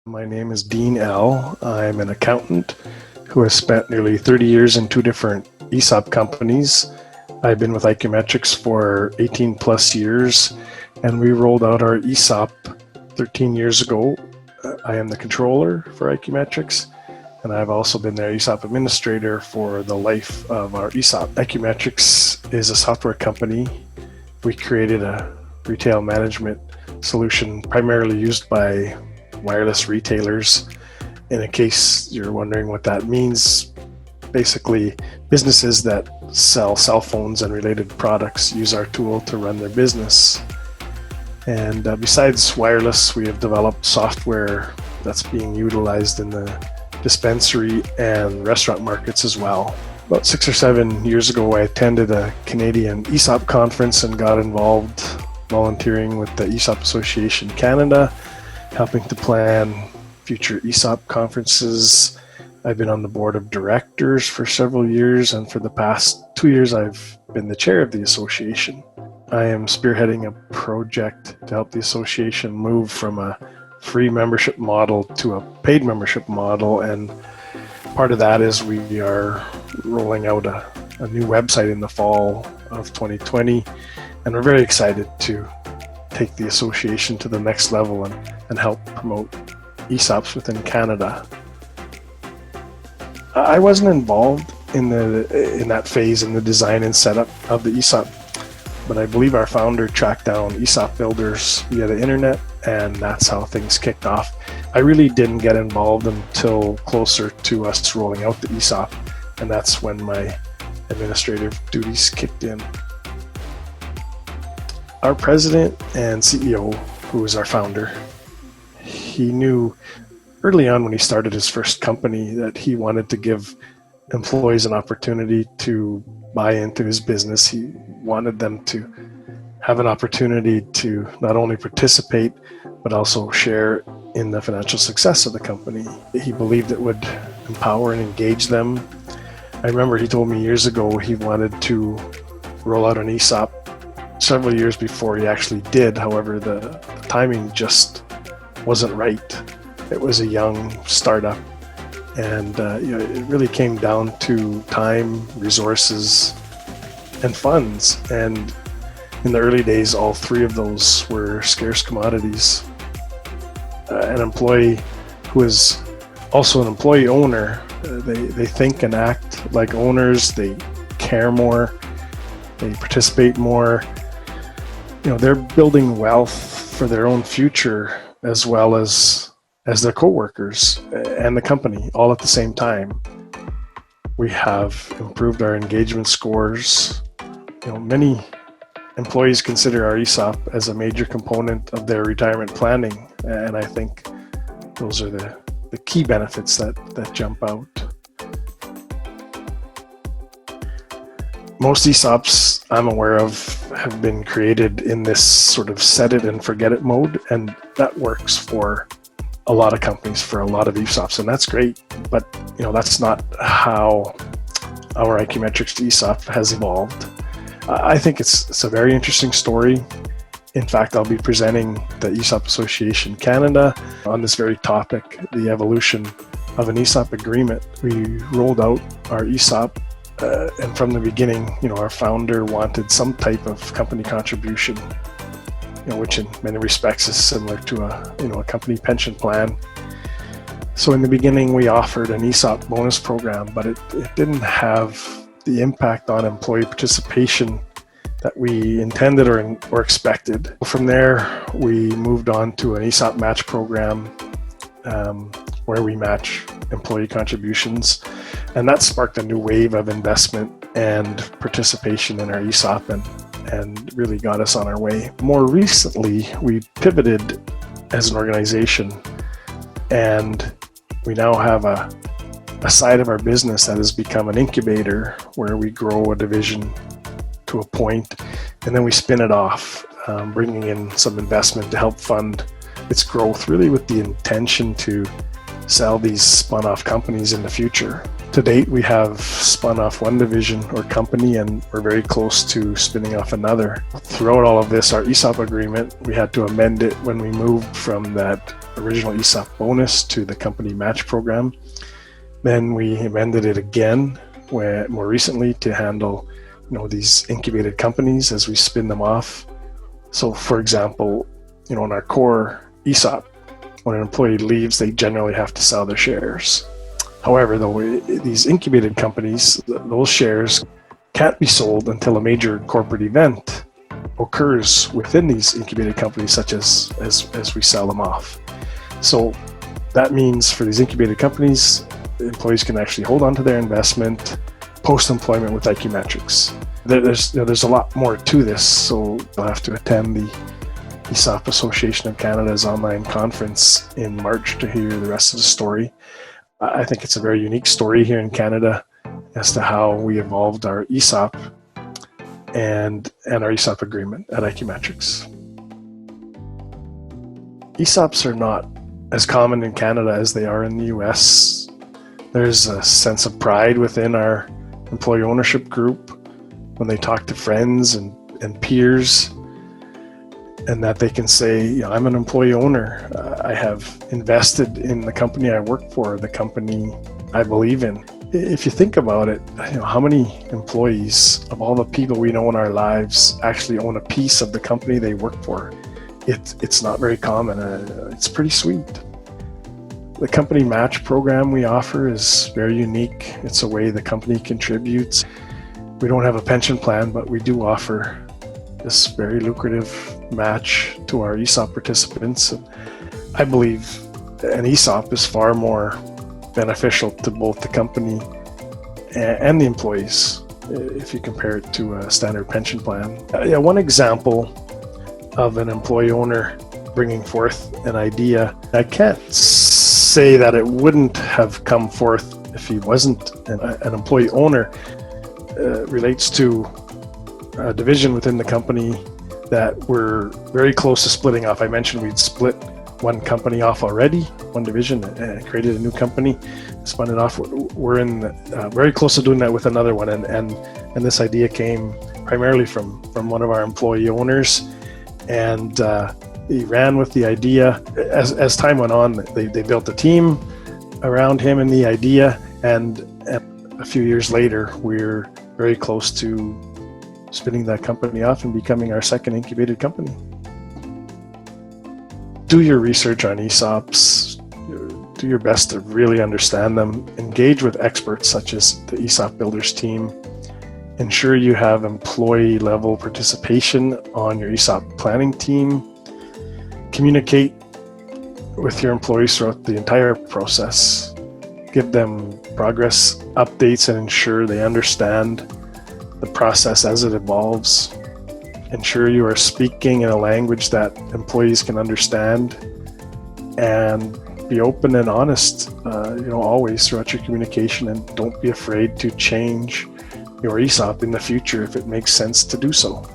My name is Dean Ell. I'm an accountant who has spent nearly 30 years in two different ESOP companies. I've been with iQmetrix for 18 plus years, and we rolled out our ESOP 13 years ago. I am the controller for iQmetrix, and I've also been their ESOP administrator for the life of our ESOP. iQmetrix is a software company. We created a retail management solution primarily used by wireless retailers. In case you're wondering what that means, basically businesses that sell cell phones and related products use our tool to run their business. And besides wireless, we have developed software that's being utilized in the dispensary and restaurant markets as well. About 6 or 7 years ago, I attended a Canadian ESOP conference and got involved volunteering with the ESOP Association Canada, helping to plan future ESOP conferences. I've been on the board of directors for several years, and for the past 2 years, I've been the chair of the association. I am spearheading a project to help the association move from a free membership model to a paid membership model, and part of that is we are rolling out a new website in the fall of 2020, and we're very excited to take the association to the next level and help promote ESOPs within Canada. I wasn't involved in that phase in the design and setup of the ESOP, but I believe our founder tracked down ESOP Builders via the internet, and that's how things kicked off. I really didn't get involved until closer to us rolling out the ESOP, and that's when my administrative duties kicked in. Our president and CEO, who was our founder, he knew early on when he started his first company that he wanted to give employees an opportunity to buy into his business. He wanted them to have an opportunity to not only participate, but also share in the financial success of the company. He believed it would empower and engage them. I remember he told me years ago he wanted to roll out an ESOP several years before he actually did. However, the timing just wasn't right. It was a young startup, and it really came down to time, resources, and funds. And in the early days, all three of those were scarce commodities. An employee who is also an employee owner, they think and act like owners. They care more. They participate more. They're building wealth for their own future as well as their coworkers and the company all at the same time. We have improved our engagement scores. Many employees consider our ESOP as a major component of their retirement planning, and I think those are the key benefits that jump out. Most ESOPs I'm aware of have been created in this sort of set it and forget it mode, and that works for a lot of companies, for a lot of ESOPs, and that's great. But that's not how our iQmetrix ESOP has evolved. I think it's a very interesting story. In fact, I'll be presenting the ESOP Association Canada on this very topic, the evolution of an ESOP agreement. We rolled out our ESOP, and from the beginning, our founder wanted some type of company contribution, which in many respects is similar to a company pension plan. So in the beginning, we offered an ESOP bonus program, but it didn't have the impact on employee participation that we intended or expected. From there, we moved on to an ESOP match program where we match employee contributions, and that sparked a new wave of investment and participation in our ESOP and really got us on our way. More recently, we pivoted as an organization, and we now have a side of our business that has become an incubator where we grow a division to a point, and then we spin it off, bringing in some investment to help fund its growth, really with the intention to sell these spun-off companies in the future To date, we have spun off one division or company, and we're very close to spinning off another. Throughout all of this, our ESOP agreement, we had to amend it when we moved from that original ESOP bonus to the company match program. Then we amended it again more recently to handle these incubated companies as we spin them off. So for example, in our core ESOP, when an employee leaves, they generally have to sell their shares. However, though, these incubated companies, those shares can't be sold until a major corporate event occurs within these incubated companies, such as we sell them off. So that means for these incubated companies, employees can actually hold on to their investment post-employment with iQmetrix. There's a lot more to this, so you'll have to attend the ESOP Association of Canada's online conference in March to hear the rest of the story. I think it's a very unique story here in Canada as to how we evolved our ESOP and our ESOP agreement at iQmetrix. ESOPs are not as common in Canada as they are in the US. There's a sense of pride within our employee ownership group when they talk to friends and peers, and that they can say, I'm an employee owner. I have invested in the company I work for, the company I believe in. If you think about it, how many employees of all the people we know in our lives actually own a piece of the company they work for? It's not very common. It's pretty sweet. The company match program we offer is very unique. It's a way the company contributes. We don't have a pension plan, but we do offer this very lucrative match to our ESOP participants. I believe an ESOP is far more beneficial to both the company and the employees if you compare it to a standard pension plan. One example of an employee owner bringing forth an idea, I can't say that it wouldn't have come forth if he wasn't an employee owner, relates to a division within the company that we're very close to splitting off. I mentioned we'd split one company off already, one division, and created a new company, spun it off. We're very close to doing that with another one, and this idea came primarily from one of our employee owners, and he ran with the idea. As time went on, they built a team around him and the idea, and a few years later, we're very close to spinning that company off and becoming our second incubated company. Do your research on ESOPs. Do your best to really understand them. Engage with experts such as the ESOP Builders team. Ensure you have employee level participation on your ESOP planning team. Communicate with your employees throughout the entire process. Give them progress updates and ensure they understand the process as it evolves. Ensure you are speaking in a language that employees can understand, and be open and honest, always throughout your communication, and don't be afraid to change your ESOP in the future if it makes sense to do so.